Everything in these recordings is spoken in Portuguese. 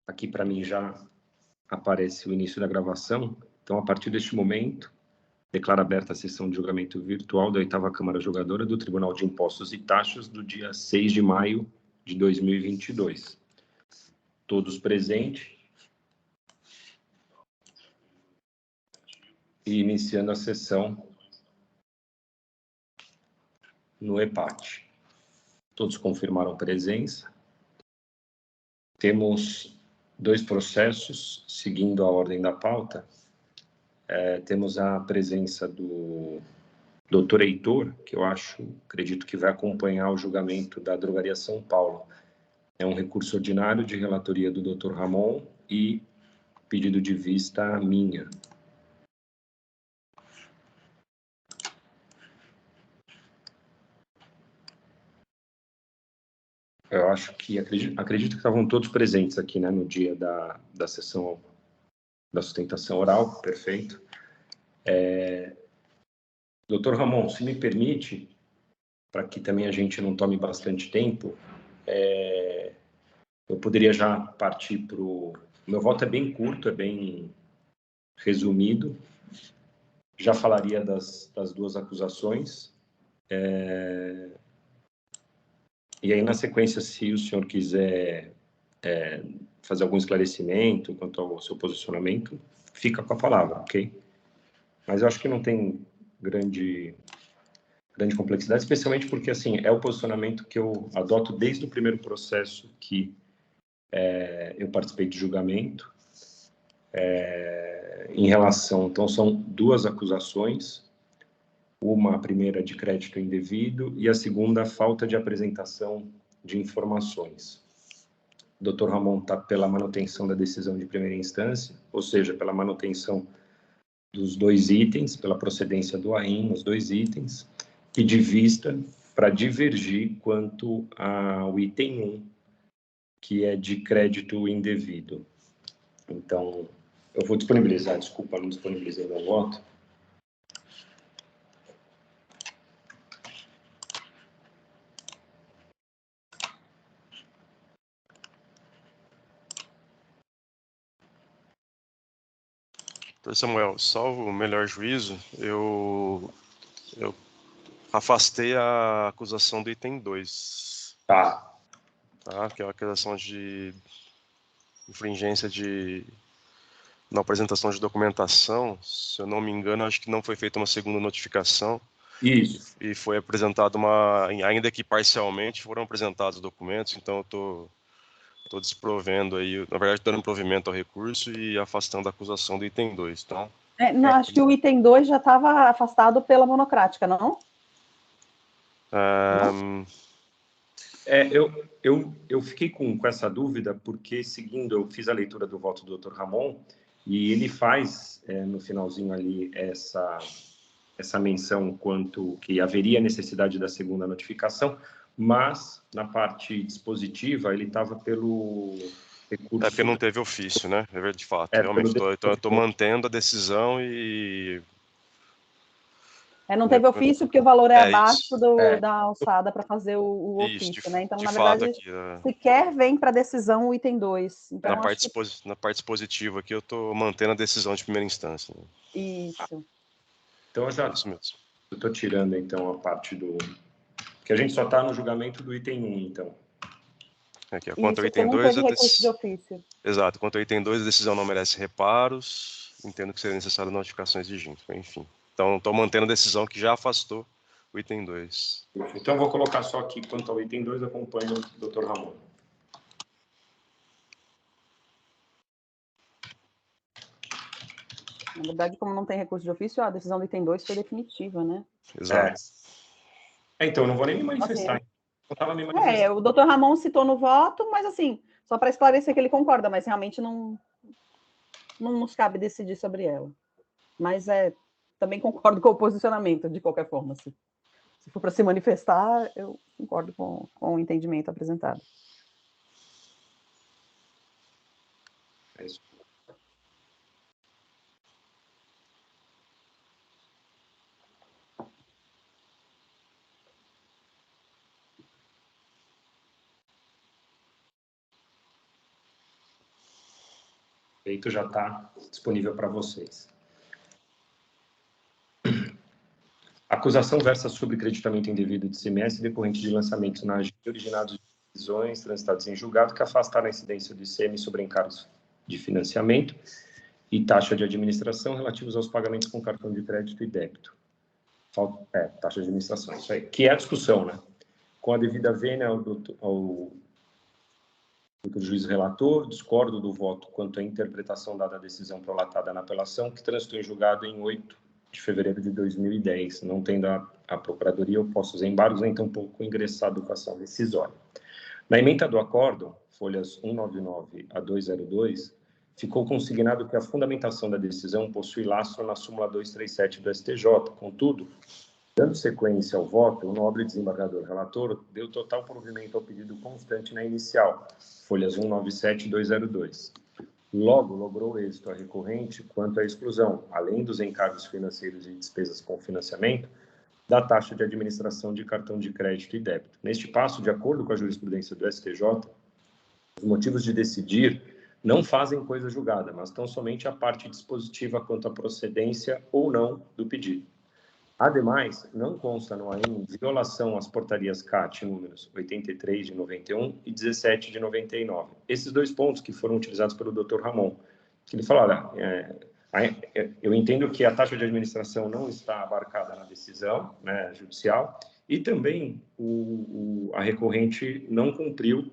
Aqui para mim já aparece o início da gravação. Então, a partir deste momento, declaro aberta a sessão de julgamento virtual da 8ª Câmara Julgadora do Tribunal de Impostos e Taxas do dia 6 de maio de 2022. Todos presentes. E iniciando a sessão no EPAT. Todos confirmaram presença. Temos 2 processos, seguindo a ordem da pauta. Temos a presença do Dr. Heitor, que eu acredito que vai acompanhar o julgamento da Drogaria São Paulo. É um recurso ordinário de relatoria do Dr. Ramon e pedido de vista minha. Eu acho que, acredito que estavam todos presentes aqui, né, no dia da sessão da sustentação oral, perfeito. Doutor Ramon, se me permite, para que também a gente não tome bastante tempo, eu poderia já partir para o... Meu voto é bem curto, é bem resumido. Já falaria das 2 acusações. E aí, na sequência, se o senhor quiser fazer algum esclarecimento quanto ao seu posicionamento, fica com a palavra, ok? Mas eu acho que não tem grande complexidade, especialmente porque, assim, é o posicionamento que eu adoto desde o primeiro processo que eu participei de julgamento. Em relação... Então, são 2 acusações. A primeira de crédito indevido e a segunda, falta de apresentação de informações. O Dr. Ramon está pela manutenção da decisão de primeira instância, ou seja, pela manutenção dos 2 itens, pela procedência do AIM nos 2 itens, e de vista para divergir quanto ao item 1, que é de crédito indevido. Então, eu vou disponibilizar, desculpa, não disponibilizei meu voto. Doutor Samuel, salvo o melhor juízo, eu afastei a acusação do item 2. Tá. Que é a acusação de infringência de na apresentação de documentação. Se eu não me engano, acho que não foi feita uma segunda notificação. Isso. E foi apresentada ainda que parcialmente foram apresentados documentos, então eu estou desprovendo aí, na verdade, dando provimento ao recurso e afastando a acusação do item 2, tá? Não, acho que o item 2 já estava afastado pela monocrática, não? Eu fiquei com essa dúvida porque, seguindo, eu fiz a leitura do voto do Dr. Ramon e ele faz, no finalzinho ali, essa menção quanto que haveria necessidade da segunda notificação, mas na parte dispositiva ele estava pelo recurso... porque não teve ofício, né? De fato, realmente. Então eu estou mantendo a decisão e... não teve ofício porque o valor é abaixo da alçada para fazer o Isso, ofício, né? Então, de na fato, verdade, aqui, sequer vem para a decisão o item 2. Então, na parte dispositiva aqui, eu estou mantendo a decisão de primeira instância. Isso. Então, eu estou tirando, então, a parte do... que a gente só está no julgamento do item 1, então. Aqui, quanto ao item 2... não teve recurso de ofício. Exato. Quanto ao item 2, a decisão não merece reparos. Entendo que seria necessário notificações de junta. Enfim. Então, estou mantendo a decisão que já afastou o item 2. Então, eu vou colocar só aqui, quanto ao item 2, acompanho o Dr. Ramon. Na verdade, como não tem recurso de ofício, a decisão do item 2 foi definitiva, né? Exato. Então, eu não vou nem me manifestar. Eu estava me manifestando. O doutor Ramon citou no voto, mas assim, só para esclarecer que ele concorda, mas realmente não nos cabe decidir sobre ela. Mas também concordo com o posicionamento, de qualquer forma. Se for para se manifestar, eu concordo com o entendimento apresentado. É isso. Feito, já está disponível para vocês. A acusação versa sobre creditamento indevido de ICMS decorrente de lançamentos na AGI originados de decisões transitadas em julgado que afastaram a incidência do ICM sobre encargos de financiamento e taxa de administração relativos aos pagamentos com cartão de crédito e débito. Taxa de administração, isso aí. Que é a discussão, né? Com a devida vênia ao juiz relator, discordo do voto quanto à interpretação dada à decisão prolatada na apelação, que transitou em julgado em 8 de fevereiro de 2010, não tendo a Procuradoria opostos embargos, nem tampouco ingressado com ação rescisória. Na ementa do acórdão, folhas 199 a 202, ficou consignado que a fundamentação da decisão possui lastro na súmula 237 do STJ. Contudo, dando sequência ao voto, o nobre desembargador relator deu total provimento ao pedido constante na inicial, folhas 197 e 202. Logo, logrou êxito a recorrente quanto à exclusão, além dos encargos financeiros e despesas com financiamento, da taxa de administração de cartão de crédito e débito. Neste passo, de acordo com a jurisprudência do STJ, os motivos de decidir não fazem coisa julgada, mas tão somente a parte dispositiva quanto à procedência ou não do pedido. Ademais, não consta no AIM violação às portarias CAT números 83 de 91 e 17 de 99. Esses dois pontos que foram utilizados pelo Dr. Ramon, que ele falou, olha, eu entendo que a taxa de administração não está abarcada na decisão, né, judicial, e também a recorrente não cumpriu,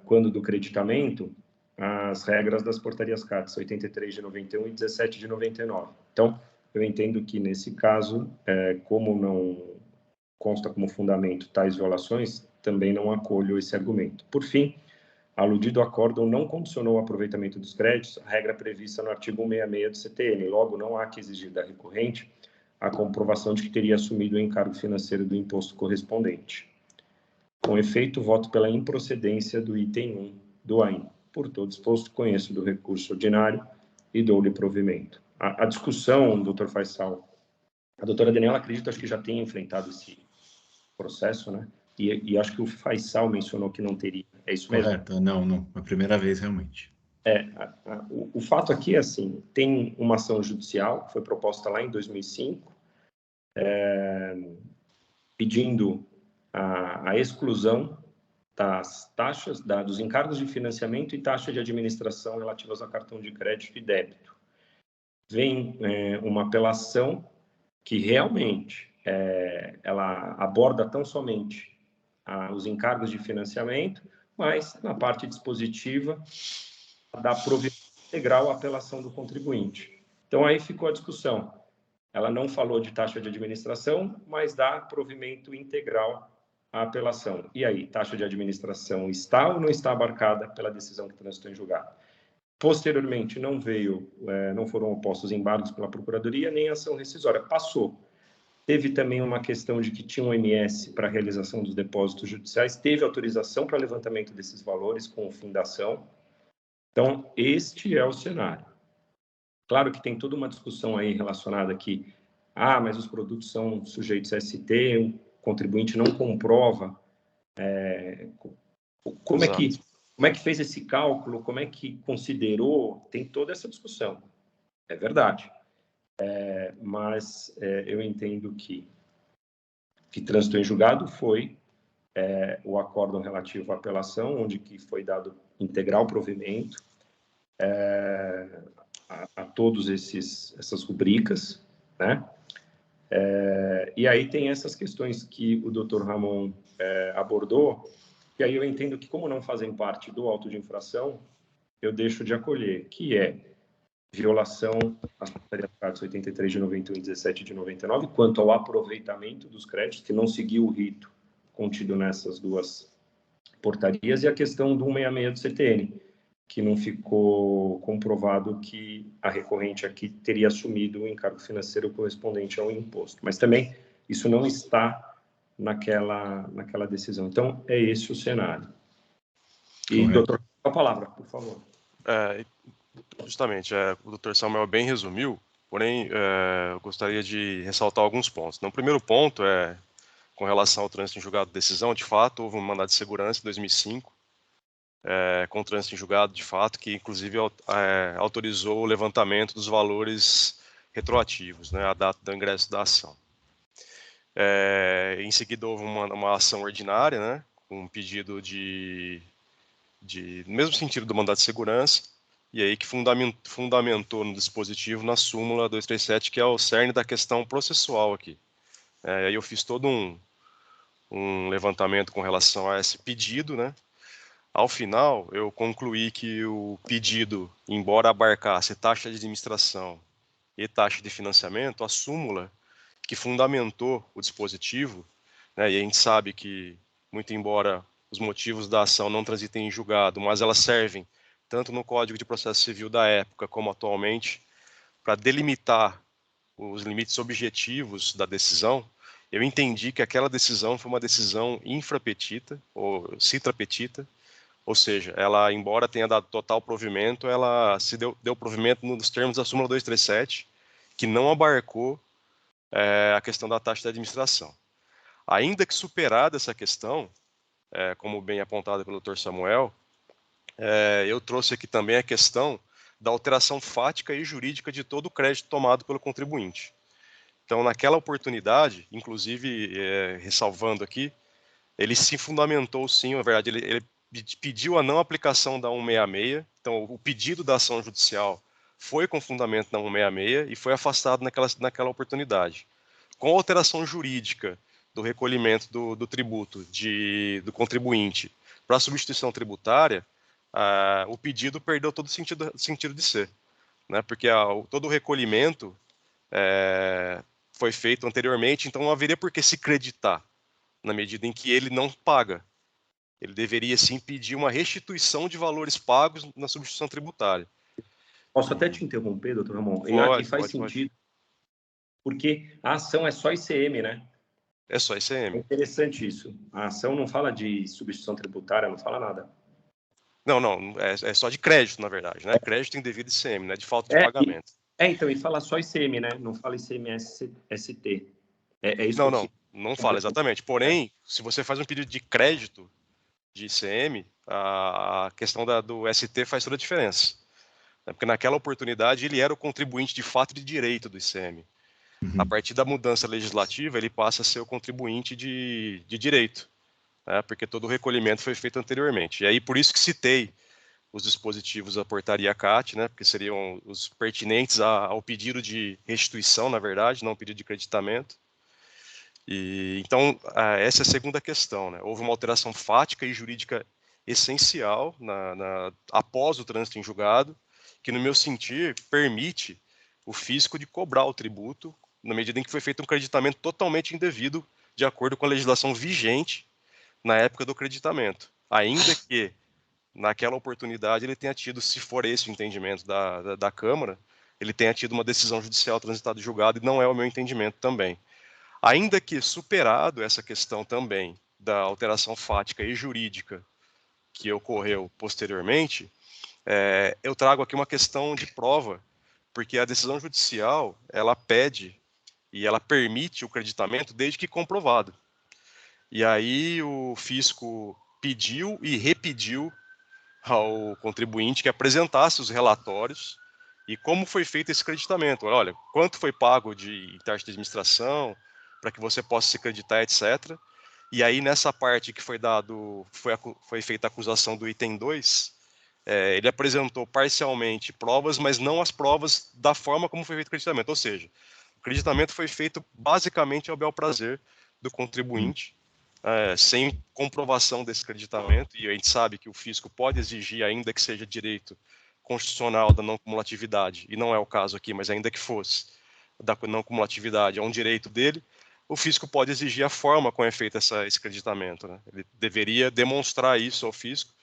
quando do creditamento, as regras das portarias CAT 83 de 91 e 17 de 99. Então, eu entendo que, nesse caso, como não consta como fundamento tais violações, também não acolho esse argumento. Por fim, aludido acórdão não condicionou o aproveitamento dos créditos à regra prevista no artigo 166 do CTN. Logo, não há que exigir da recorrente a comprovação de que teria assumido o encargo financeiro do imposto correspondente. Com efeito, voto pela improcedência do item 1 do AIM. Por todo exposto, conheço do recurso ordinário e dou-lhe provimento. A discussão, doutor Faisal, a doutora Daniela, acredito, acho que já tem enfrentado esse processo, né? E acho que o Faisal mencionou que não teria. É isso mesmo? Correto, não, a primeira vez realmente. O fato aqui é assim, tem uma ação judicial, que foi proposta lá em 2005, pedindo a exclusão das taxas, dos encargos de financiamento e taxa de administração relativas a cartão de crédito e débito. Vem uma apelação que realmente ela aborda tão somente os encargos de financiamento, mas na parte dispositiva dá provimento integral à apelação do contribuinte. Então, aí ficou a discussão. Ela não falou de taxa de administração, mas dá provimento integral à apelação. E aí, taxa de administração está ou não está abarcada pela decisão que transitou em julgado? Posteriormente, não foram opostos embargos pela Procuradoria, nem ação rescisória. Passou. Teve também uma questão de que tinha um MS para a realização dos depósitos judiciais, teve autorização para levantamento desses valores com o fim da ação. Então, este é o cenário. Claro que tem toda uma discussão aí relacionada aqui. Mas os produtos são sujeitos a ST, o contribuinte não comprova. Como é que fez esse cálculo? Como é que considerou? Tem toda essa discussão. É verdade. Mas eu entendo que transitou em julgado foi o acórdão relativo à apelação, onde que foi dado integral provimento a todos essas rubricas, né? E aí tem essas questões que o Dr. Ramon abordou, e aí eu entendo que, como não fazem parte do auto de infração, eu deixo de acolher, que é violação às portarias CAT 83 de 91 e 17 de 99, quanto ao aproveitamento dos créditos, que não seguiu o rito contido nessas duas portarias, e a questão do 166 do CTN, que não ficou comprovado que a recorrente aqui teria assumido o encargo financeiro correspondente ao imposto. Mas também isso não está naquela decisão. Então, é esse o cenário. E, doutor, a palavra, por favor. Justamente, o doutor Samuel bem resumiu, porém, eu gostaria de ressaltar alguns pontos. Então, o primeiro ponto é, com relação ao trânsito em julgado de decisão, de fato, houve um mandado de segurança em 2005, com o trânsito em julgado, de fato, que inclusive autorizou o levantamento dos valores retroativos, né, à data do ingresso da ação. Em seguida houve uma ação ordinária, né, com um pedido no mesmo sentido do mandado de segurança, e aí que fundamentou no dispositivo, na súmula 237, que é o cerne da questão processual aqui. Aí eu fiz todo um levantamento com relação a esse pedido, né. Ao final, eu concluí que o pedido, embora abarcasse taxa de administração e taxa de financiamento, a súmula que fundamentou o dispositivo, né, e a gente sabe que, muito embora os motivos da ação não transitem em julgado, mas elas servem, tanto no Código de Processo Civil da época como atualmente, para delimitar os limites objetivos da decisão. Eu entendi que aquela decisão foi uma decisão infrapetita, ou citrapetita, ou seja, ela, embora tenha dado total provimento, ela se deu provimento nos termos da súmula 237, que não abarcou a questão da taxa de administração. Ainda que superada essa questão, como bem apontado pelo Dr. Samuel, eu trouxe aqui também a questão da alteração fática e jurídica de todo o crédito tomado pelo contribuinte. Então, naquela oportunidade, inclusive, ressalvando aqui, ele se fundamentou sim, na verdade, ele pediu a não aplicação da 166, então o pedido da ação judicial foi com fundamento na 166 e foi afastado naquela oportunidade. Com a alteração jurídica do recolhimento do tributo do contribuinte para a substituição tributária, o pedido perdeu todo o sentido de ser, né? Porque todo o recolhimento foi feito anteriormente, então não haveria por que se creditar, na medida em que ele não paga. Ele deveria sim pedir uma restituição de valores pagos na substituição tributária. Posso até te interromper, doutor Ramon? E faz sentido, porque a ação é só ICM, né? É só ICM. É interessante isso. A ação não fala de substituição tributária, não fala nada. Não, é só de crédito, na verdade, né? Crédito indevido ICM, né? De falta de pagamento. Então, e fala só ICM, né? Não fala ICMS-ST. É isso não fala, exatamente. Porém, se você faz um pedido de crédito de ICM, a questão do ST faz toda a diferença. Porque naquela oportunidade ele era o contribuinte de fato de direito do ICM. A partir da mudança legislativa, ele passa a ser o contribuinte de direito, né? Porque todo o recolhimento foi feito anteriormente. E aí, por isso que citei os dispositivos da portaria CAT, né? Porque seriam os pertinentes ao pedido de restituição, na verdade, não pedido de creditamento. Então, essa é a segunda questão, né? Houve uma alteração fática e jurídica essencial após o trânsito em julgado, que, no meu sentir, permite o fisco de cobrar o tributo, na medida em que foi feito um creditamento totalmente indevido, de acordo com a legislação vigente na época do creditamento. Ainda que, naquela oportunidade, ele tenha tido, se for esse o entendimento da Câmara, ele tenha tido uma decisão judicial transitada em julgado, e não é o meu entendimento também. Ainda que superado essa questão também da alteração fática e jurídica que ocorreu posteriormente, eu trago aqui uma questão de prova, porque a decisão judicial, ela pede e ela permite o creditamento desde que comprovado. E aí o fisco pediu e repediu ao contribuinte que apresentasse os relatórios e como foi feito esse creditamento. Olha, quanto foi pago de taxa de administração para que você possa se creditar, etc. E aí nessa parte que foi feita a acusação do item 2, ele apresentou parcialmente provas, mas não as provas da forma como foi feito o creditamento. Ou seja, o creditamento foi feito basicamente ao bel prazer do contribuinte, sem comprovação desse creditamento, e a gente sabe que o fisco pode exigir, ainda que seja direito constitucional da não cumulatividade, e não é o caso aqui, mas ainda que fosse, da não cumulatividade é um direito dele, o fisco pode exigir a forma como é feito esse creditamento, né? Ele deveria demonstrar isso ao fisco,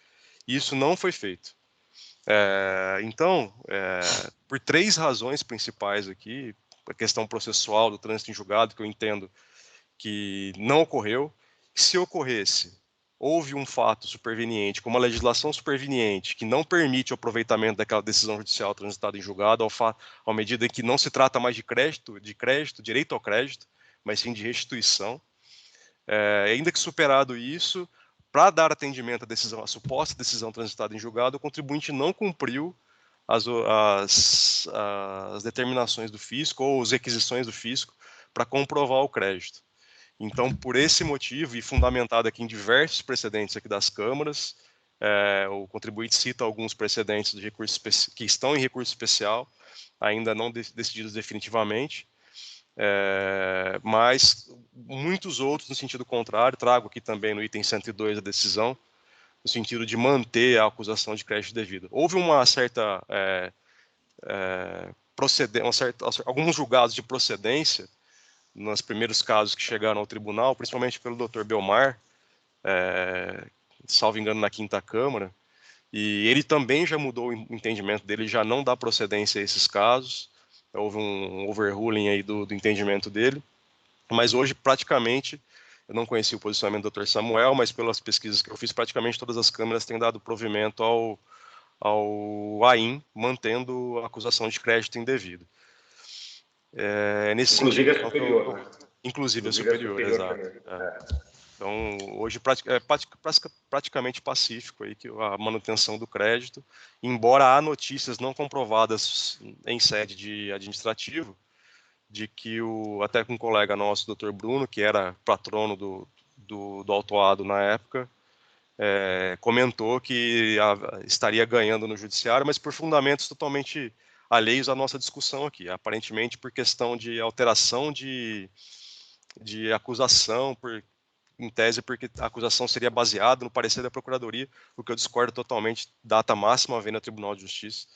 e isso não foi feito. Então, por 3 razões principais aqui, a questão processual do trânsito em julgado, que eu entendo que não ocorreu. Se ocorresse, houve um fato superveniente, como a legislação superveniente, que não permite o aproveitamento daquela decisão judicial transitada em julgado, à medida em que não se trata mais de crédito, direito ao crédito, mas sim de restituição. Ainda que superado isso, para dar atendimento à decisão, à suposta decisão transitada em julgado, o contribuinte não cumpriu as determinações do fisco ou as requisições do fisco para comprovar o crédito. Então, por esse motivo, e fundamentado aqui em diversos precedentes aqui das câmaras, o contribuinte cita alguns precedentes de recurso que estão em recurso especial, ainda não decididos definitivamente, mas muitos outros no sentido contrário. Trago aqui também no item 102 da decisão, no sentido de manter a acusação de crédito devido. Houve uma certa, alguns julgados de procedência nos primeiros casos que chegaram ao tribunal, principalmente pelo Dr. Belmar, salvo engano na 5ª Câmara, e ele também já mudou o entendimento dele, já não dá procedência a esses casos. Houve um overruling aí do entendimento dele, mas hoje praticamente, eu não conheci o posicionamento do Dr. Samuel, mas pelas pesquisas que eu fiz, praticamente todas as câmaras têm dado provimento ao AIM, mantendo a acusação de crédito indevido. Nesse Inclusive sentido, é superior, né? Inclusive é superior, exato. Então, hoje é praticamente pacífico aí que a manutenção do crédito, embora há notícias não comprovadas em sede administrativo, de que até com um colega nosso, o Dr. Bruno, que era patrono do autuado na época, comentou que estaria ganhando no judiciário, mas por fundamentos totalmente alheios à nossa discussão aqui, aparentemente por questão de alteração de acusação, em tese porque a acusação seria baseada no parecer da Procuradoria, o que eu discordo totalmente, data máxima vem no Tribunal de Justiça,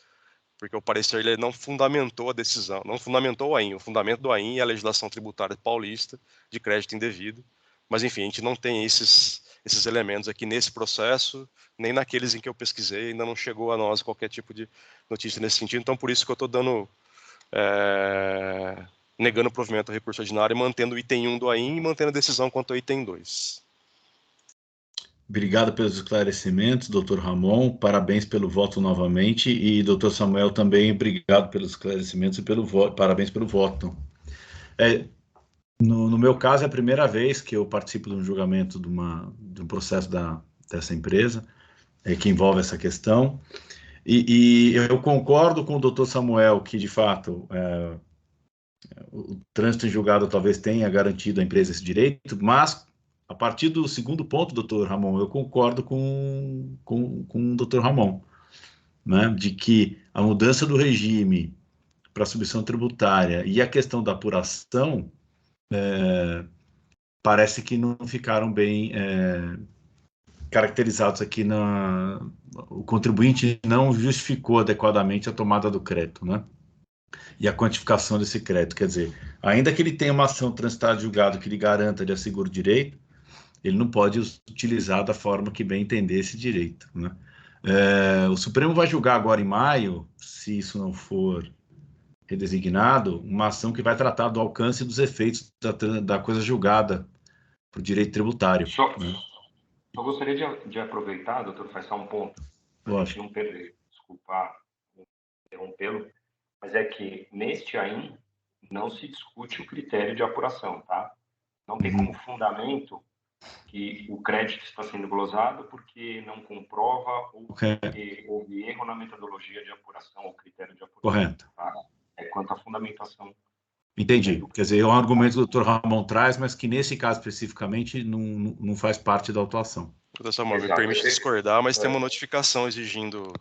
porque o parecer ele não fundamentou a decisão, não fundamentou o AIM, o fundamento do AIM é a legislação tributária paulista de crédito indevido, mas enfim, a gente não tem esses elementos aqui nesse processo, nem naqueles em que eu pesquisei, ainda não chegou a nós qualquer tipo de notícia nesse sentido, então por isso que eu estou dando... negando o provimento ao recurso ordinário, mantendo o item 1 do AIM e mantendo a decisão quanto ao item 2. Obrigado pelos esclarecimentos, doutor Ramon. Parabéns pelo voto novamente. E, doutor Samuel, também obrigado pelos esclarecimentos e pelo voto. Parabéns pelo voto. No meu caso, é a primeira vez que eu participo de um julgamento de um processo dessa empresa, que envolve essa questão. E eu concordo com o doutor Samuel que, de fato, o trânsito em julgado talvez tenha garantido à empresa esse direito, mas, a partir do segundo ponto, doutor Ramon, eu concordo com o doutor Ramon, né, de que a mudança do regime para a submissão tributária e a questão da apuração parece que não ficaram bem caracterizados aqui. O contribuinte não justificou adequadamente a tomada do crédito, né? E a quantificação desse crédito. Quer dizer, ainda que ele tenha uma ação transitada de julgado que lhe garanta de asseguro direito, ele não pode utilizar da forma que bem entender esse direito, né? O Supremo vai julgar agora em maio, se isso não for redesignado, uma ação que vai tratar do alcance e dos efeitos da coisa julgada por direito tributário. Né? Eu gostaria de aproveitar, doutor, faz só um ponto, para a gente não perder, desculpa interrompê-lo, mas é que neste AIM não se discute o critério de apuração, tá? Não tem como fundamento que o crédito está sendo glosado porque não comprova ou porque houve erro na metodologia de apuração ou critério de apuração. Correto. Tá? É quanto à fundamentação. Entendi. Quer dizer, é um argumento que o doutor Ramon traz, mas que nesse caso especificamente não faz parte da autuação. Doutor Samuel, me permite discordar, mas tem uma notificação exigindo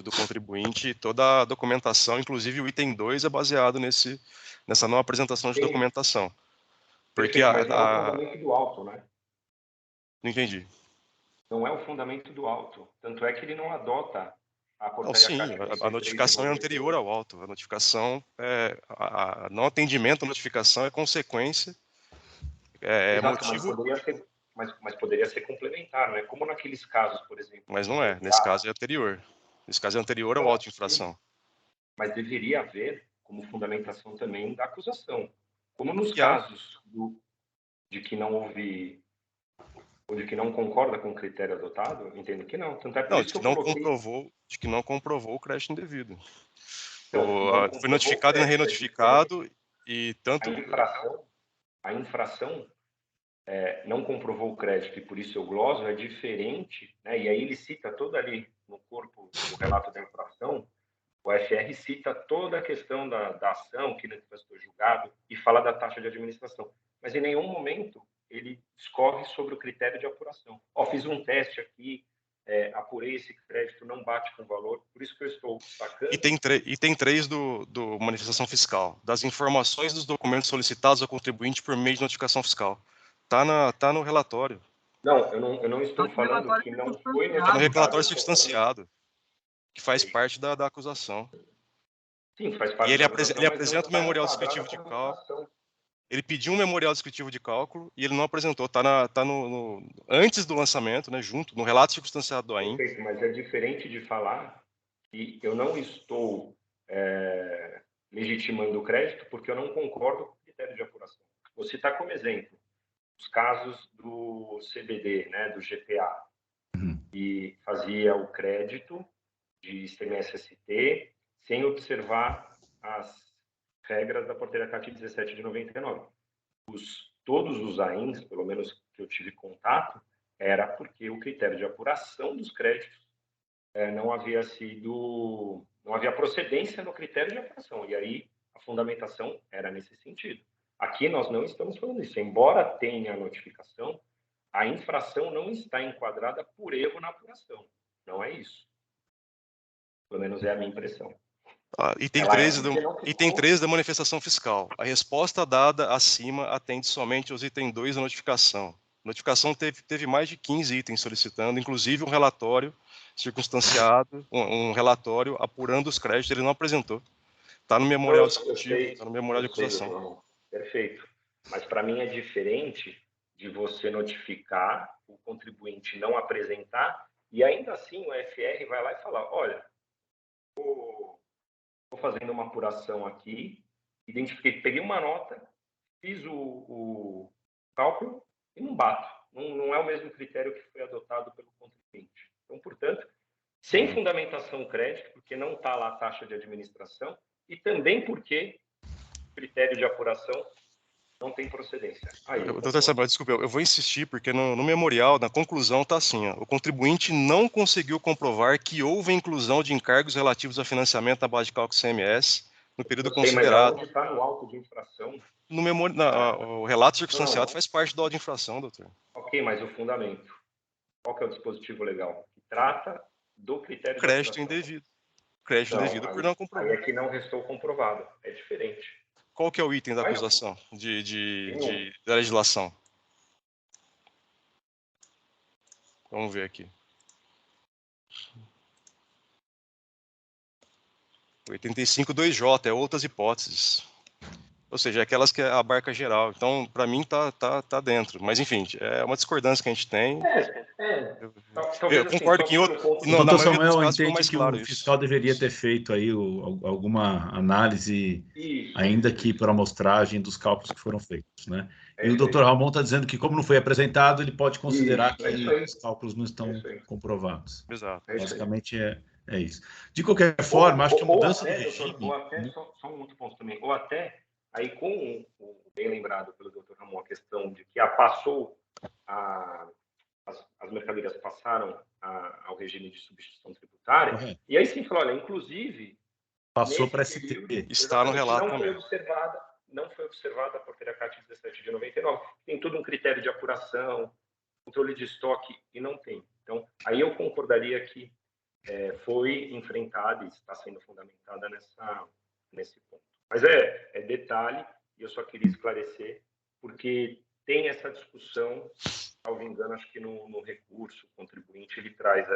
do contribuinte toda a documentação, inclusive o item 2 é baseado nessa não apresentação de documentação. Porque mas não é o fundamento do auto, né? Não entendi. Não é o fundamento do auto. Tanto é que ele não adota a portaria. Sim, a notificação é anterior ao auto. A notificação, não atendimento à notificação é consequência, Exato, motivo... mas poderia ser complementar, né? Como naqueles casos, por exemplo. Mas não é. Nesse caso é anterior. Nesse caso é anterior ao auto de infração. Mas deveria haver como fundamentação também da acusação. Como nos casos de que não houve, ou de que não concorda com o critério adotado, entendo que não. Tanto é por isso que eu coloquei... de que não comprovou o crédito indevido. Então, foi notificado e renotificado, e tanto... A infração não comprovou o crédito e por isso eu gloso, é diferente, né? E aí ele cita todo ali no corpo do relato da infração, o FR cita toda a questão da ação que não foi julgado e fala da taxa de administração, mas em nenhum momento ele discorre sobre o critério de apuração. Fiz um teste aqui, apurei esse crédito, não bate com o valor, por isso que eu estou sacando. E tem 3 do manifestação fiscal, das informações dos documentos solicitados ao contribuinte por meio de notificação fiscal. Tá no relatório. Não, eu não estou falando que não foi notificado. Está no relatório substanciado, que faz parte da acusação. Sim, faz parte da acusação. Ele apresenta o memorial descritivo de cálculo. Ele pediu um memorial descritivo de cálculo e ele não apresentou. Tá antes do lançamento, né, junto, no relato circunstanciado do AIM. Perfeito, mas é diferente de falar que eu não estou legitimando o crédito porque eu não concordo com o critério de apuração. Vou citar como exemplo os casos do CBD, né, do GPA, que fazia o crédito de ICMS-ST sem observar as regras da portaria CAT 17 de 99. Todos os AINs, pelo menos que eu tive contato, era porque o critério de apuração dos créditos não havia procedência no critério de apuração, e aí a fundamentação era nesse sentido. Aqui nós não estamos falando isso. Embora tenha a notificação, a infração não está enquadrada por erro na apuração. Não é isso. Pelo menos é a minha impressão. Item 3 da manifestação fiscal. A resposta dada acima atende somente aos itens 2 da notificação. A notificação teve mais de 15 itens solicitando, inclusive um relatório circunstanciado, um relatório apurando os créditos, ele não apresentou. Está no memorial discutivo, está no memorial de acusação. Perfeito. Mas para mim é diferente de você notificar, o contribuinte não apresentar, e ainda assim o FR vai lá e falar, olha, estou fazendo uma apuração aqui, identifiquei, peguei uma nota, fiz o cálculo e não bato. Não é o mesmo critério que foi adotado pelo contribuinte. Então, portanto, sem fundamentação crédito, porque não está lá a taxa de administração, e também porque o critério de apuração não tem procedência. Doutor Samuel, desculpa, eu vou insistir, porque no memorial, na conclusão, está assim, ó, o contribuinte não conseguiu comprovar que houve inclusão de encargos relativos a financiamento na base de cálculo CMS no período considerado. Mas onde está no auto de infração? O relato circunstanciado faz parte do auto de infração, doutor. Ok, mas o fundamento. Qual que é o dispositivo legal? Que trata do critério crédito de indevido. Crédito indevido por não comprovar. Aí é que não restou comprovado. É diferente. Qual que é o item da acusação da legislação? Vamos ver aqui. 85.2J, é outras hipóteses. Ou seja, aquelas que abarca geral. Então, para mim, tá dentro. Mas, enfim, é uma discordância que a gente tem. Eu concordo que em outro... Doutor Samuel entende que o fiscal deveria ter feito aí alguma análise, ainda que por amostragem dos cálculos que foram feitos, né? E o doutor Ramon está dizendo que, como não foi apresentado, ele pode considerar que os cálculos não estão comprovados. Exato. Basicamente é isso. De qualquer forma, acho que a mudança do regime... Só um outro ponto também. Ou até, aí com o bem lembrado pelo doutor Ramon, a questão de que as mercadorias passaram ao regime de substituição tributária, e aí sim falou, olha, inclusive... Passou para ST. Está no relato também. Não foi observada a portaria CAT 17 de 99. Tem todo um critério de apuração, controle de estoque, e não tem. Então, aí eu concordaria que foi enfrentada e está sendo fundamentada nesse ponto. Mas é detalhe, e eu só queria esclarecer, porque tem essa discussão, salvo engano, acho que no recurso, o contribuinte, ele traz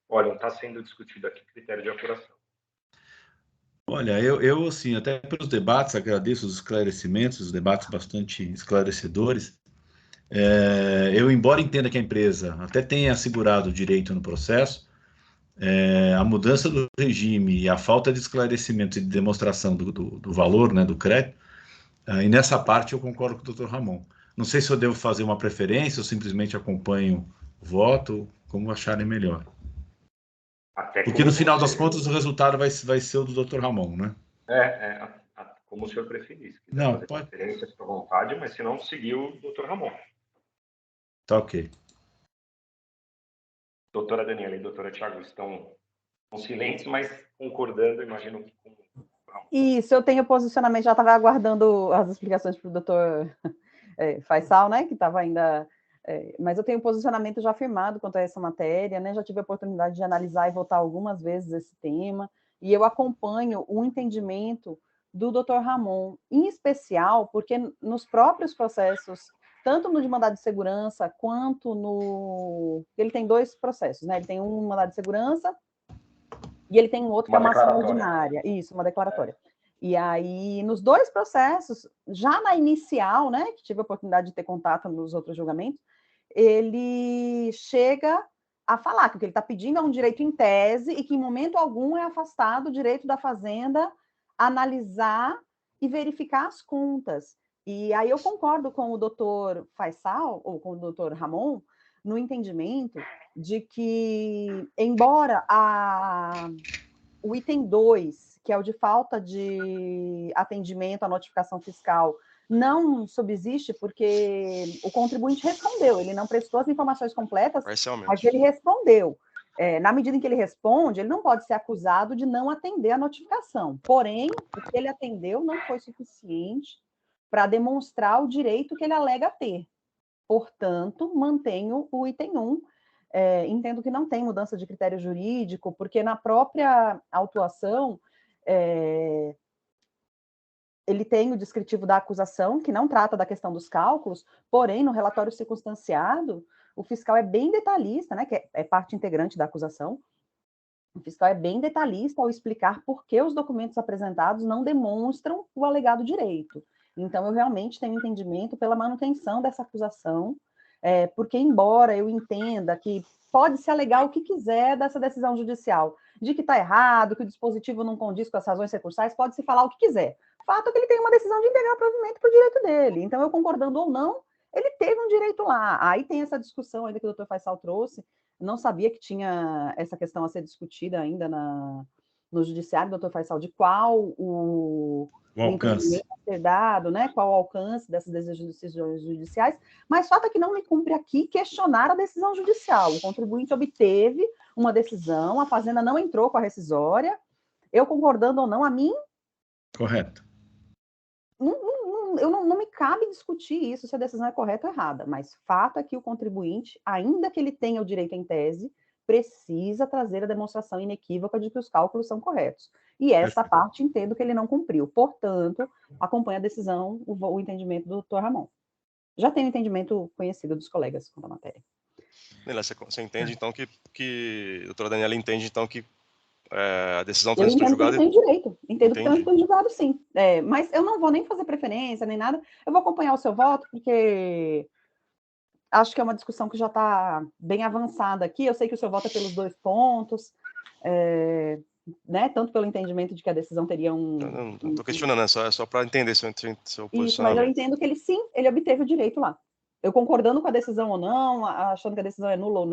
olha, não está sendo discutido aqui critério de apuração. Olha, eu assim, até pelos debates, agradeço os esclarecimentos, os debates bastante esclarecedores. Eu, embora entenda que a empresa até tenha assegurado o direito no processo, a mudança do regime e a falta de esclarecimento e de demonstração do valor, né, do crédito, e nessa parte eu concordo com o doutor Ramon. Não sei se eu devo fazer uma preferência ou simplesmente acompanho o voto, como acharem melhor. Porque no final das contas o resultado vai ser o do Dr. Ramon, né? Como o senhor preferir. Se quiser não, fazer pode... preferência, fica à vontade, mas se não, seguir o Dr. Ramon. Tá ok. Doutora Daniela e doutora Thiago estão com silêncio, mas concordando, imagino que com... Isso, eu tenho posicionamento, já estava aguardando as explicações para o doutor Faisal, né, que estava ainda... mas eu tenho posicionamento já firmado quanto a essa matéria, né, já tive a oportunidade de analisar e votar algumas vezes esse tema, e eu acompanho o entendimento do doutor Ramon, em especial porque nos próprios processos, tanto no de mandado de segurança, quanto no... Ele tem 2 processos, né, ele tem um mandado de segurança, e ele tem um outro que é uma ação ordinária. Isso, uma declaratória. E aí, nos 2 processos, já na inicial, né, que tive a oportunidade de ter contato nos outros julgamentos, ele chega a falar que o que ele está pedindo é um direito em tese e que em momento algum é afastado o direito da Fazenda analisar e verificar as contas. E aí eu concordo com o doutor Faisal, ou com o doutor Ramon, no entendimento de que, embora o item 2, que é o de falta de atendimento à notificação fiscal, não subsiste porque o contribuinte respondeu, ele não prestou as informações completas, mas ele respondeu. Na medida em que ele responde, ele não pode ser acusado de não atender a notificação. Porém, o que ele atendeu não foi suficiente para demonstrar o direito que ele alega ter. Portanto, mantenho o item 1. Entendo que não tem mudança de critério jurídico, porque na própria autuação ele tem o descritivo da acusação, que não trata da questão dos cálculos, porém, no relatório circunstanciado, o fiscal é bem detalhista, né, que é parte integrante da acusação, o fiscal é bem detalhista ao explicar por que os documentos apresentados não demonstram o alegado direito. Então, eu realmente tenho entendimento pela manutenção dessa acusação, porque, embora eu entenda que pode-se alegar o que quiser dessa decisão judicial, de que está errado, que o dispositivo não condiz com as razões recursais, pode-se falar o que quiser. O fato é que ele tem uma decisão de integrar provimento para o direito dele. Então, eu concordando ou não, ele teve um direito lá. Aí tem essa discussão ainda que o doutor Faisal trouxe, não sabia que tinha essa questão a ser discutida ainda no judiciário, doutor Faisal, de qual o entendimento a ser dado, né, qual o alcance dessas decisões judiciais, mas fato é que não me cumpre aqui questionar a decisão judicial. O contribuinte obteve uma decisão, a Fazenda não entrou com a rescisória, eu concordando ou não, a mim... Correto. Não me cabe discutir isso, se a decisão é correta ou errada, mas fato é que o contribuinte, ainda que ele tenha o direito em tese, precisa trazer a demonstração inequívoca de que os cálculos são corretos. E essa parte entendo que ele não cumpriu. Portanto, acompanha a decisão, o entendimento do doutor Ramon. Já tenho entendimento conhecido dos colegas quanto à matéria. Você entende, então, que a doutora Daniela entende, então, que a decisão trânsito julgado... Eu entendo que ele tem direito. Entendo que trânsito julgado, sim. Mas eu não vou nem fazer preferência, nem nada. Eu vou acompanhar o seu voto, porque acho que é uma discussão que já está bem avançada aqui. Eu sei que o seu voto é pelos 2 pontos, né? Tanto pelo entendimento de que a decisão teria um... Não estou questionando, é só para entender seu posicionamento. Isso, mas eu entendo que ele, sim, ele obteve o direito lá. Eu concordando com a decisão ou não, achando que a decisão é nula ou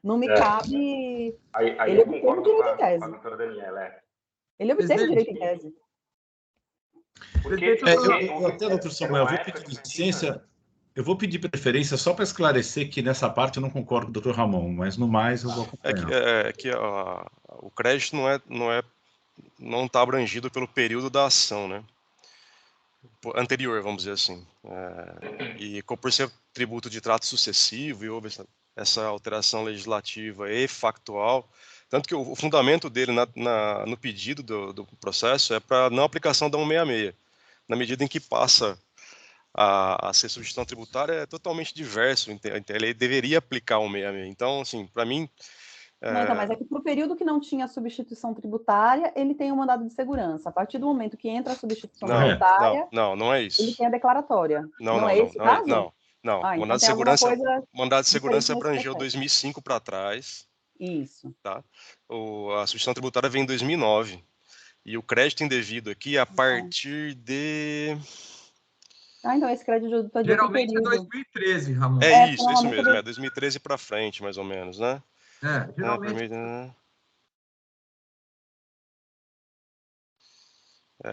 não me cabe... Aí ele eu obteve concordo o direito com em tese. a doutora Daniela. Ele obteve o direito em tese. Até, doutor Samuel, vou pedir licença, eu vou pedir preferência só para esclarecer que nessa parte eu não concordo com o doutor Ramon, mas no mais eu vou acompanhar. O crédito não está abrangido pelo período da ação, né? Anterior, vamos dizer assim. E por ser tributo de trato sucessivo e houve essa alteração legislativa e factual, tanto que o fundamento dele no pedido do processo é para não aplicação da 166. Na medida em que passa a ser substituição tributária, é totalmente diverso. Ele deveria aplicar 166. Então, assim, para mim... Mas é que para o período que não tinha substituição tributária, ele tem um mandado de segurança. A partir do momento que entra a substituição tributária... Não é isso. Ele tem a declaratória. Não é esse o caso? Não. Então mandado de segurança abrangeu 2005 para trás. Isso. Tá? A substituição tributária vem em 2009. E o crédito indevido aqui a partir de... então esse crédito está de geralmente é 2013, Ramon. Isso mesmo. É 2013 para frente, mais ou menos, né? Geralmente...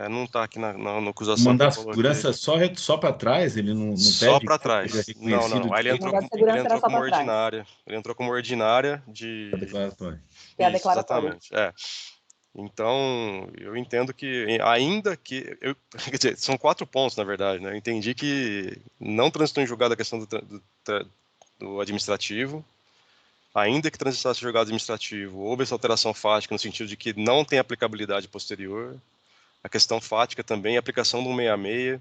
Não está aqui na O acusação. mandado de segurança só para trás, ele não Só pede para que trás. seja reconhecido Não. Aí ele O mandado de segurança era só como pra trás. ordinária. Ele entrou como ordinária de. declaratório. Que é a Isso, declaratória. exatamente. Então, eu entendo que, ainda que. Quer dizer, são 4 pontos, na verdade, né? Eu entendi que não transitou em julgado a questão do administrativo. Ainda que transitasse em julgado administrativo, houve essa alteração fática no sentido de que não tem aplicabilidade posterior. A questão fática também, a aplicação do 166.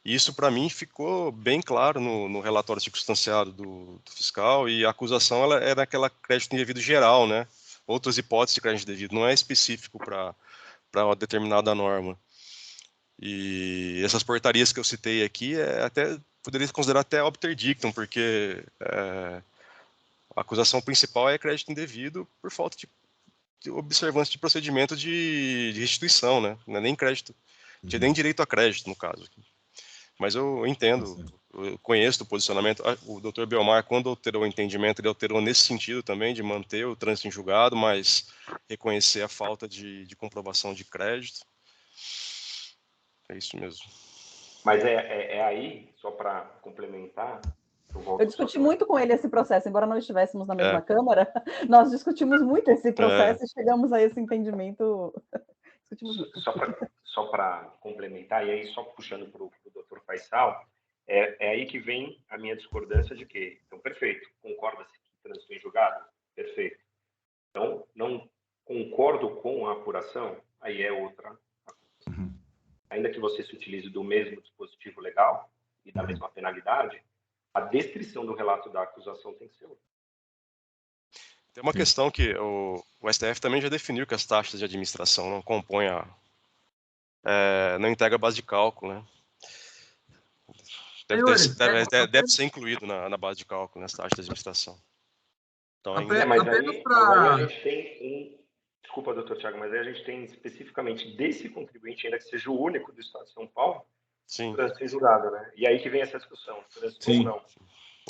E isso, para mim, ficou bem claro no relatório circunstanciado do fiscal, e a acusação ela é naquela crédito indevido geral, né? Outras hipóteses de crédito indevido, não é específico para uma determinada norma. E essas portarias que eu citei aqui, poderia considerar até obter dictum, porque a acusação principal é crédito indevido por falta de observância de procedimento de restituição, né? Não é nem crédito, não tinha nem direito a crédito, no caso. Mas eu entendo, eu conheço o posicionamento. O Dr. Belmar, quando alterou o entendimento, ele alterou nesse sentido também, de manter o trânsito em julgado, mas reconhecer a falta de comprovação de crédito. É isso mesmo. Mas é aí, só para complementar... Eu discuti muito com ele esse processo, embora não estivéssemos na mesma Câmara, nós discutimos muito esse processo e chegamos a esse entendimento. Discutimos muito. Só para complementar, e aí só puxando para o Dr. Faisal, é aí que vem a minha discordância de que, então, perfeito, concorda-se que trânsito em julgado? Perfeito. Então, não concordo com a apuração, aí é outra acusação. Ainda que você se utilize do mesmo dispositivo legal e da mesma penalidade, a descrição do relato da acusação tem que ser outra. Tem uma questão que o STF também já definiu que as taxas de administração não compõem não integra a base de cálculo, né? Deve ser incluído na base de cálculo, nas taxas de administração. Então, mas aí a gente tem desculpa, doutor Tiago, mas aí a gente tem especificamente desse contribuinte, ainda que seja o único do Estado de São Paulo, trânsito em julgado, né? E aí que vem essa discussão, trânsito ou não.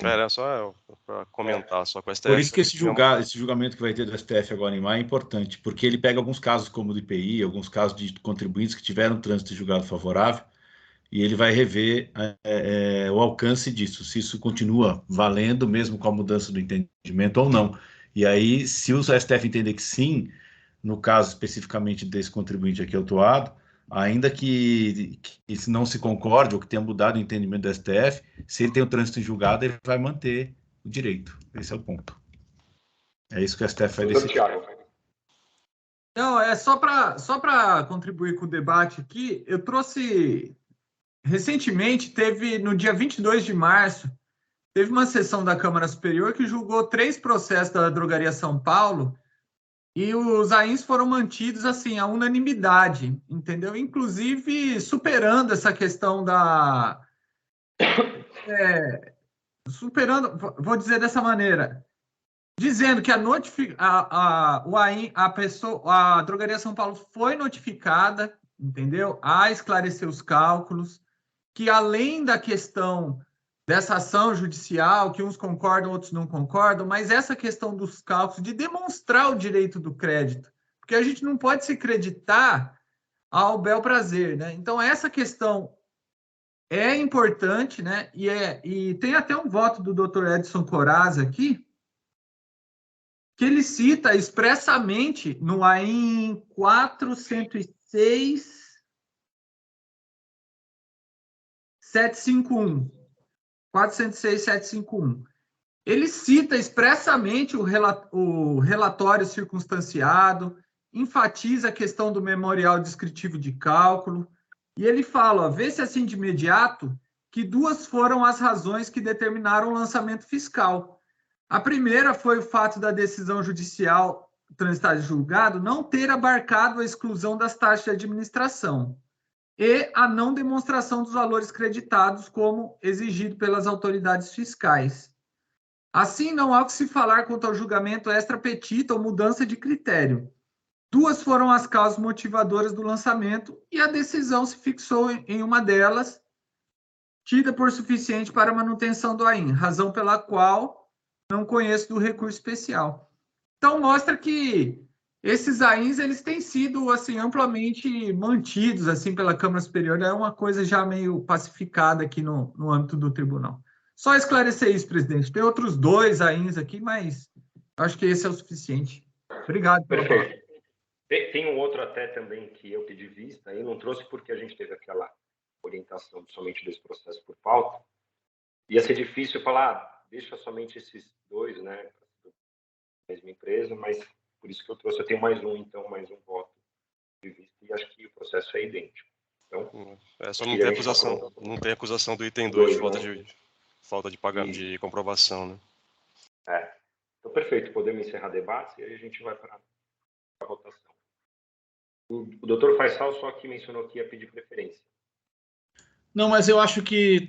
Era só para comentar, só com o STF. Por isso que esse julgamento que vai ter do STF agora em maio é importante, porque ele pega alguns casos como o do IPI, alguns casos de contribuintes que tiveram trânsito em julgado favorável, e ele vai rever o alcance disso, se isso continua valendo mesmo com a mudança do entendimento ou não. E aí, se o STF entender que sim, no caso especificamente desse contribuinte aqui autuado, ainda que não se concorde ou que tenha mudado o entendimento do STF, se ele tem o trânsito em julgado, ele vai manter o direito. Esse é o ponto. É isso que o STF vai decidir. Não, é só para contribuir com o debate aqui, eu trouxe... Recentemente, no dia 22 de março, teve uma sessão da Câmara Superior que julgou 3 processos da Drogaria São Paulo e os AINs foram mantidos, assim, à unanimidade, entendeu? Inclusive, superando essa questão superando, vou dizer dessa maneira, dizendo que a Drogaria São Paulo foi notificada, entendeu? A esclarecer os cálculos, que além da questão dessa ação judicial, que uns concordam, outros não concordam, mas essa questão dos cálculos, de demonstrar o direito do crédito, porque a gente não pode se creditar ao bel prazer, né? Então, essa questão é importante, né? E tem até um voto do Dr. Edson Corazza aqui, que ele cita expressamente no AIN 406.751. Ele cita expressamente o relatório circunstanciado, enfatiza a questão do memorial descritivo de cálculo, e ele fala, vê-se assim de imediato, que 2 foram as razões que determinaram o lançamento fiscal. A primeira foi o fato da decisão judicial transitada em julgado não ter abarcado a exclusão das taxas de administração e a não demonstração dos valores creditados como exigido pelas autoridades fiscais. Assim, não há o que se falar quanto ao julgamento extra petita ou mudança de critério. 2 foram as causas motivadoras do lançamento e a decisão se fixou em uma delas, tida por suficiente para a manutenção do AIN, razão pela qual não conheço do recurso especial. Então, mostra que esses AINs eles têm sido assim amplamente mantidos assim pela Câmara Superior, é uma coisa já meio pacificada aqui no âmbito do tribunal. Só esclarecer isso, presidente. Tem outros 2 AINs aqui, mas acho que esse é o suficiente. Obrigado pela palavra. Perfeito. Tem um outro até também que eu pedi vista, e não trouxe porque a gente teve aquela orientação de somente 2 processos por pauta. Ia ser difícil falar, deixa somente esses 2, né, mesma empresa, mas por isso que eu trouxe. Eu tenho mais um, então, mais um voto de vista, e acho que o processo é idêntico. Então, só não tem acusação, não tem acusação do item 2 de falta de pagamento, de comprovação, né? Então, perfeito, podemos encerrar debate e aí a gente vai para a votação. O doutor Faisal só que mencionou que ia pedir preferência. Não, mas eu acho que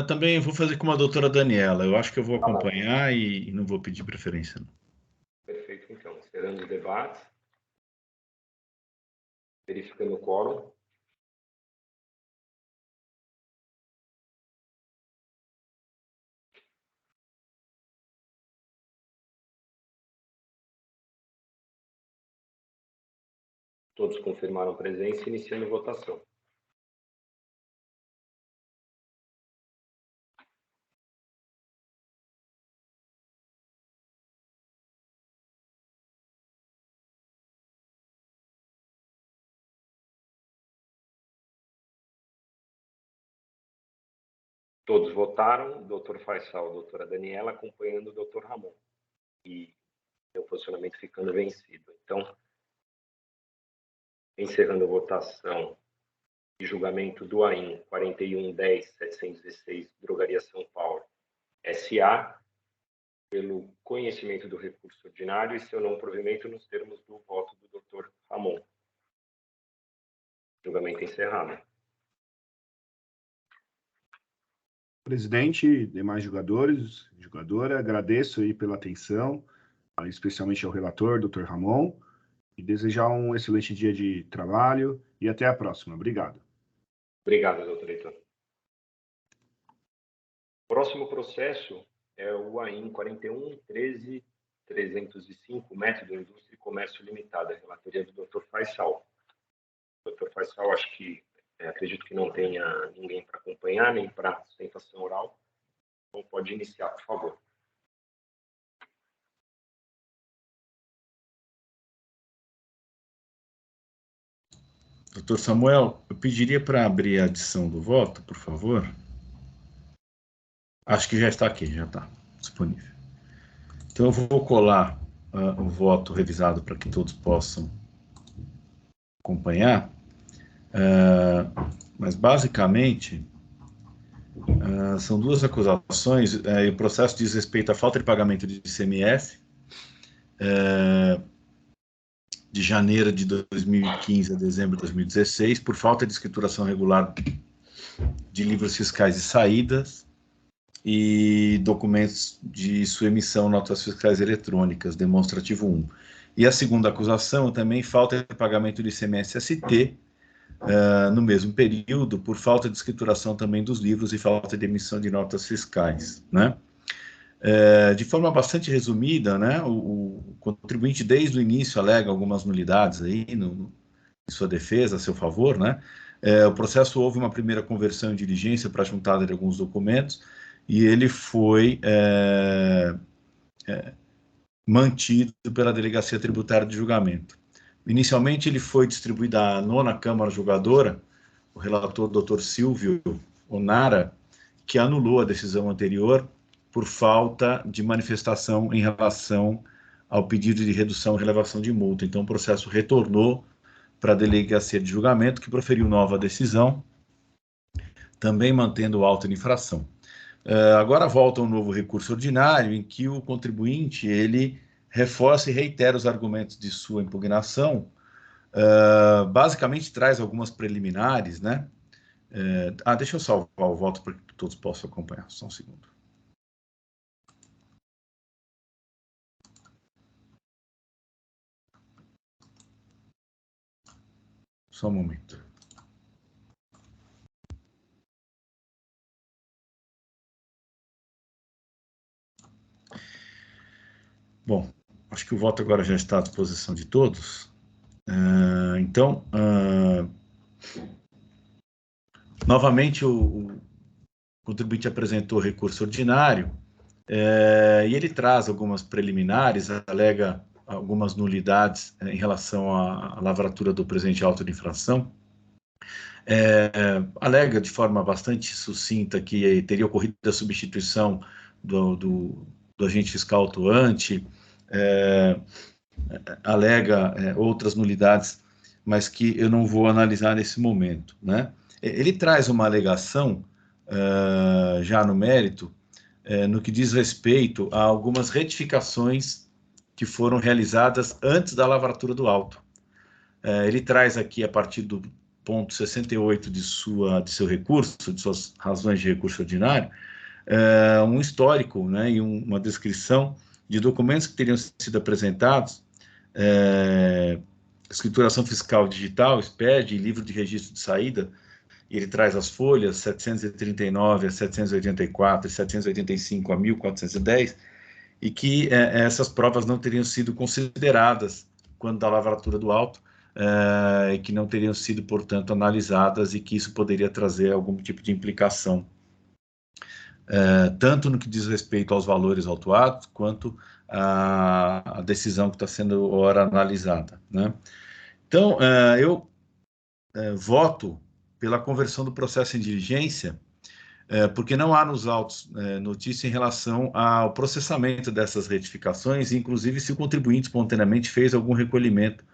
também vou fazer como a doutora Daniela. Eu acho que eu vou acompanhar e não vou pedir preferência. Não. Perfeito, então. Encerrando os debates. Verificando o quórum. Todos confirmaram presença, iniciando a votação. Todos votaram, o doutor Faisal, a doutora Daniela, acompanhando o doutor Ramon. E o posicionamento ficando vencido. Então, encerrando a votação de julgamento do AIN 41.10.716, Drogaria São Paulo, S.A., pelo conhecimento do recurso ordinário e seu não provimento nos termos do voto do doutor Ramon. Julgamento encerrado. Presidente, demais jogadores, jogadora, agradeço aí pela atenção, especialmente ao relator, Dr. Ramon, e desejar um excelente dia de trabalho e até a próxima. Obrigado. Obrigado, doutor Heitor. Próximo processo é o AIN 41.13.305, Método Indústria e Comércio Limitada, relatoria do Dr. Faisal. Dr. Faisal, acho que acredito que não tenha ninguém para acompanhar, nem para sustentação oral. Então, pode iniciar, por favor. Doutor Samuel, eu pediria para abrir a adição do voto, por favor. Acho que já está aqui, já está disponível. Então, eu vou colar o voto revisado para que todos possam acompanhar. Mas, basicamente, são 2 acusações. E o processo diz respeito à falta de pagamento de ICMS de janeiro de 2015 a dezembro de 2016, por falta de escrituração regular de livros fiscais e saídas e documentos de sua emissão, notas fiscais eletrônicas, demonstrativo 1. E a segunda acusação também falta de pagamento de ICMS-ST no mesmo período, por falta de escrituração também dos livros e falta de emissão de notas fiscais, né? De forma bastante resumida, né, o contribuinte desde o início alega algumas nulidades aí em sua defesa, a seu favor, né? O processo houve uma primeira conversão em diligência para a juntada de alguns documentos e ele foi mantido pela Delegacia Tributária de Julgamento. Inicialmente ele foi distribuído à 9ª Câmara Julgadora, o relator Dr. Silvio Onara, que anulou a decisão anterior por falta de manifestação em relação ao pedido de redução e relevação de multa. Então, o processo retornou para a Delegacia de Julgamento, que proferiu nova decisão, também mantendo o auto de infração. Agora volta um novo recurso ordinário, em que o contribuinte ele reforça e reitera os argumentos de sua impugnação, basicamente traz algumas preliminares, né? Deixa eu salvar o voto para que todos possam acompanhar, só um segundo. Só um momento. Bom, acho que o voto agora já está à disposição de todos. Então, novamente, o contribuinte apresentou recurso ordinário, e ele traz algumas preliminares, alega algumas nulidades em relação à lavratura do presente auto de infração, alega de forma bastante sucinta que teria ocorrido a substituição do agente fiscal atuante, alega outras nulidades, mas que eu não vou analisar nesse momento, né? Ele traz uma alegação, já no mérito, no que diz respeito a algumas retificações que foram realizadas antes da lavratura do auto. Ele traz aqui, a partir do ponto 68 de seu recurso, de suas razões de recurso ordinário, um histórico, né, e uma descrição de documentos que teriam sido apresentados, escrituração fiscal digital, SPED, livro de registro de saída, e ele traz as folhas 739 a 784 e 785 a 1410, e que essas provas não teriam sido consideradas quando da lavratura do auto, e que não teriam sido, portanto, analisadas, e que isso poderia trazer algum tipo de implicação, tanto no que diz respeito aos valores autuados, quanto à decisão que está sendo ora analisada, né? Então, eu voto pela conversão do processo em diligência, porque não há nos autos notícia em relação ao processamento dessas retificações, inclusive se o contribuinte espontaneamente fez algum recolhimento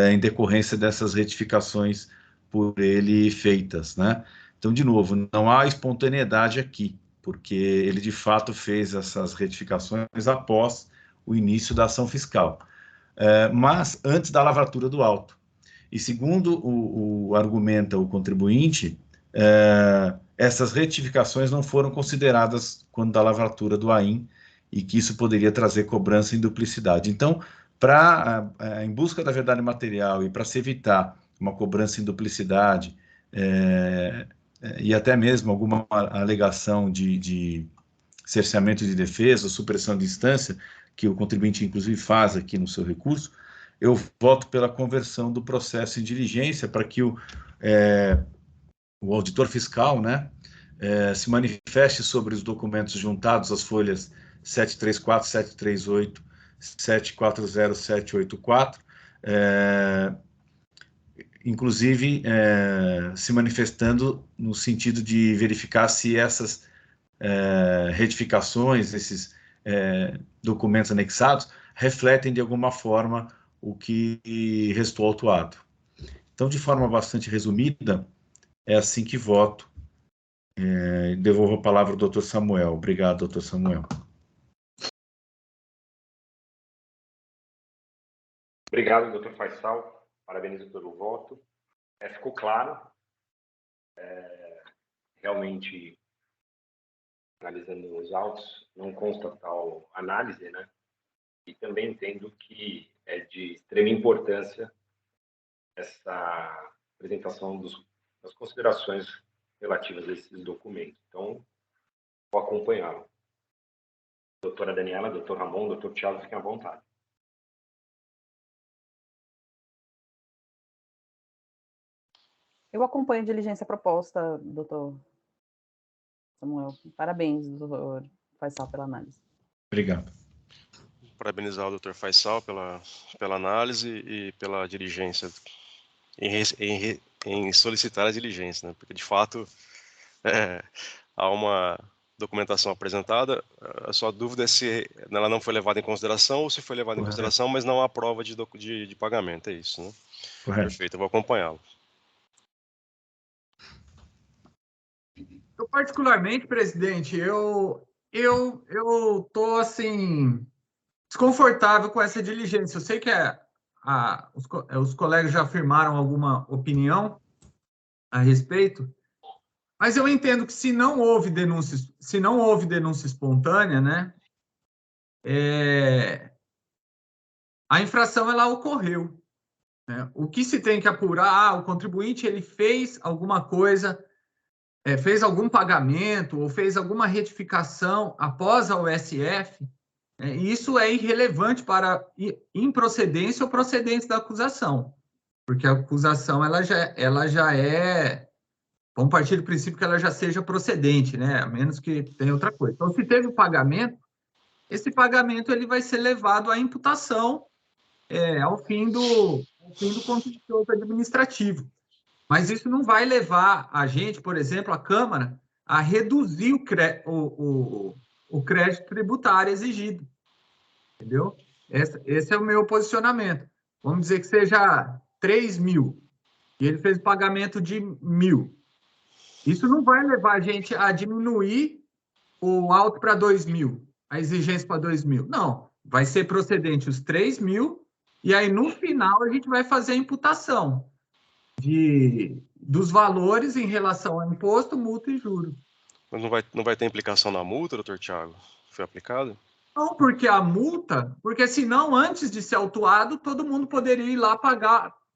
em decorrência dessas retificações por ele feitas, né? Então, de novo, não há espontaneidade aqui, porque ele de fato fez essas retificações após o início da ação fiscal, mas antes da lavratura do auto. E segundo o argumenta o contribuinte, essas retificações não foram consideradas quando da lavratura do AIM, e que isso poderia trazer cobrança em duplicidade. Então, em busca da verdade material e para se evitar uma cobrança em duplicidade, e até mesmo alguma alegação de cerceamento de defesa, supressão de instância, que o contribuinte inclusive faz aqui no seu recurso, eu voto pela conversão do processo em diligência para que o auditor fiscal, né, se manifeste sobre os documentos juntados às folhas 734, 738, 740, 784, inclusive se manifestando no sentido de verificar se essas retificações, esses documentos anexados, refletem de alguma forma o que restou autuado. Então, de forma bastante resumida, é assim que voto. Devolvo a palavra ao doutor Samuel. Obrigado, doutor Samuel. Obrigado, doutor Faisal. Parabenizo pelo voto. Ficou claro. Realmente, analisando os autos, não consta tal análise, né? E também entendo que é de extrema importância essa apresentação das considerações relativas a esses documentos. Então, vou acompanhá-lo. Doutora Daniela, doutor Ramon, doutor Thiago, fiquem à vontade. Eu acompanho a diligência proposta, doutor Samuel. Parabéns, doutor Faisal, pela análise. Obrigado. Parabenizar o doutor Faisal pela análise e pela diligência, em solicitar a diligência, né? Porque, de fato, há uma documentação apresentada, a sua dúvida é se ela não foi levada em consideração ou se foi levada em consideração, mas não há prova de pagamento, é isso, né? Correto. Perfeito, eu vou acompanhá-lo. Eu, particularmente, presidente, eu tô, assim, desconfortável com essa diligência. Eu sei que os colegas já afirmaram alguma opinião a respeito, mas eu entendo que se não houve denúncia espontânea, né, a infração ela ocorreu, né? O que se tem que apurar, o contribuinte ele fez alguma coisa, fez algum pagamento ou fez alguma retificação após a OSF, Isso é irrelevante para improcedência ou procedência da acusação, porque a acusação ela já é, vamos partir do princípio que ela já seja procedente, né? A menos que tenha outra coisa. Então, se teve o pagamento, esse pagamento ele vai ser levado à imputação ao fim do contencioso administrativo. Mas isso não vai levar a gente, por exemplo, a Câmara, a reduzir o crédito tributário exigido. Entendeu? Esse é o meu posicionamento. Vamos dizer que seja 3 mil, e ele fez o pagamento de 1.000. Isso não vai levar a gente a diminuir o auto para 2.000, a exigência para 2.000. Não, vai ser procedente os 3.000, e aí no final a gente vai fazer a imputação dos valores em relação ao imposto, multa e juros. Mas não vai ter implicação na multa, doutor Tiago? Foi aplicado? Não, porque a multa, porque senão, antes de ser autuado, todo mundo poderia ir lá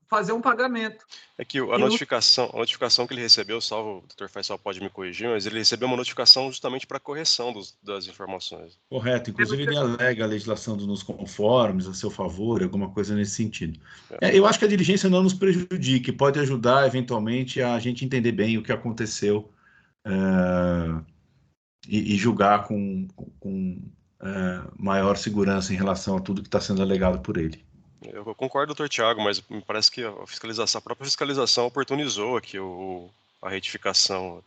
fazer um pagamento. É que a notificação que ele recebeu, salvo o doutor Faisal pode me corrigir, mas ele recebeu uma notificação justamente para correção das informações. Correto, inclusive ele alega a legislação dos conformes a seu favor, alguma coisa nesse sentido. Eu acho que a diligência não nos prejudica, pode ajudar eventualmente a gente entender bem o que aconteceu e julgar com maior segurança em relação a tudo que está sendo alegado por ele. Eu concordo, doutor Tiago, mas me parece que a própria fiscalização oportunizou aqui a retificação.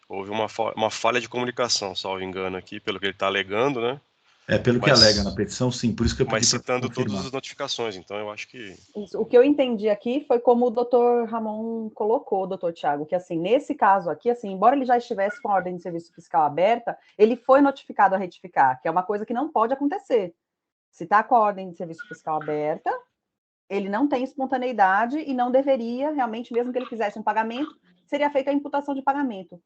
Houve uma falha de comunicação, salvo engano aqui, pelo que ele está alegando, né? Pelo que alega na petição, sim, por isso que eu pedi mas citando para todas as notificações, então eu acho que... O que eu entendi aqui foi como o doutor Ramon colocou, doutor Tiago, que assim, nesse caso aqui, assim, embora ele já estivesse com a ordem de serviço fiscal aberta, ele foi notificado a retificar, que é uma coisa que não pode acontecer. Se está com a ordem de serviço fiscal aberta, ele não tem espontaneidade e não deveria, realmente, mesmo que ele fizesse um pagamento, seria feita a imputação de pagamento.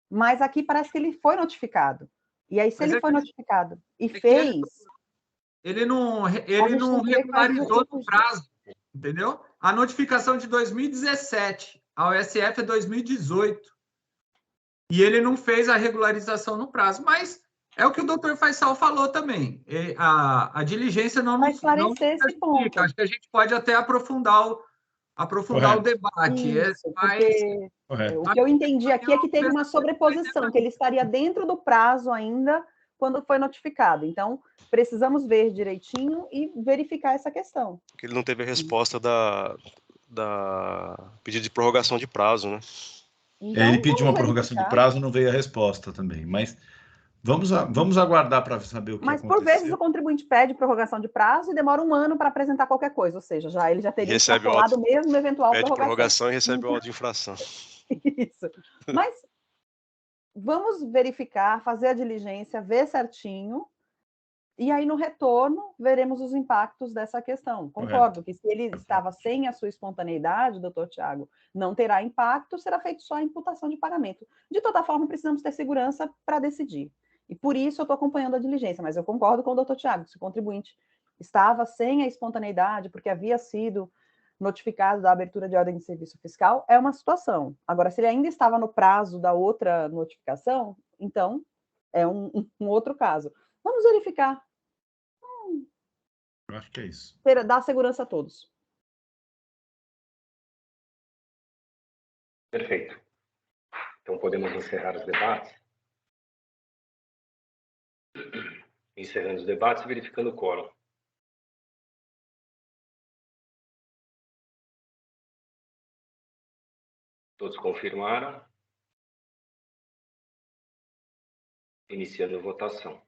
Mas aqui parece que ele foi notificado. E aí, se ele foi notificado e fez... Ele não regularizou no prazo, entendeu? A notificação de 2017, a OSF é 2018. E ele não fez a regularização no prazo. Mas é o que o doutor Faisal falou também. A diligência não vai esclarecer esse ponto. Acho que a gente pode até aprofundar o debate. Isso, porque o que eu entendi aqui é que teve uma sobreposição, que ele estaria dentro do prazo ainda quando foi notificado. Então, precisamos ver direitinho e verificar essa questão. Porque ele não teve a resposta da pedido de prorrogação de prazo, né? Então, ele pediu uma prorrogação de prazo, não veio a resposta também, mas vamos aguardar para saber o que aconteceu. Mas, por vezes, o contribuinte pede prorrogação de prazo e demora 1 ano para apresentar qualquer coisa, ou seja, ele já teria extrapolado mesmo eventual pede prorrogação e recebe o auto de infração. Isso. Mas vamos verificar, fazer a diligência, ver certinho, e aí no retorno veremos os impactos dessa questão. Concordo que se ele estava sem a sua espontaneidade, doutor Tiago, não terá impacto, será feito só a imputação de pagamento. De toda forma, precisamos ter segurança para decidir. E por isso eu estou acompanhando a diligência, mas eu concordo com o doutor Tiago, se o contribuinte estava sem a espontaneidade, porque havia sido notificado da abertura de ordem de serviço fiscal, é uma situação. Agora, se ele ainda estava no prazo da outra notificação, então é um outro caso. Vamos verificar. Eu acho que é isso. Dar segurança a todos. Perfeito. Então, podemos encerrar os debates? Encerrando os debates e verificando o quórum. Todos confirmaram? Iniciando a votação.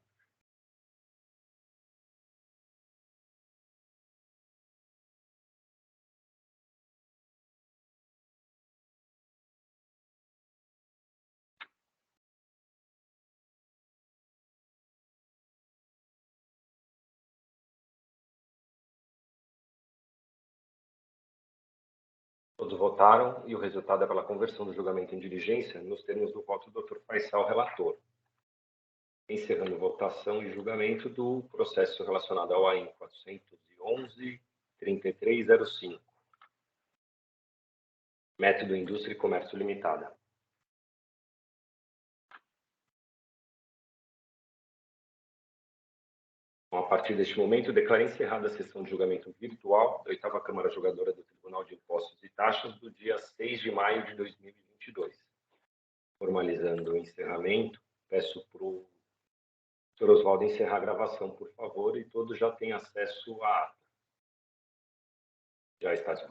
Todos votaram e o resultado é pela conversão do julgamento em diligência nos termos do voto do Dr. Faisal, relator. Encerrando votação e julgamento do processo relacionado ao AIN 411-3305. Método Indústria e Comércio Limitada. Então, a partir deste momento, declaro encerrada a sessão de julgamento virtual da 8ª Câmara Julgadora do Tribunal de Impostos e Taxas do dia 6 de maio de 2022. Formalizando o encerramento, peço para o Dr. Oswaldo encerrar a gravação, por favor, e todos já têm acesso à ata. Já está disponível.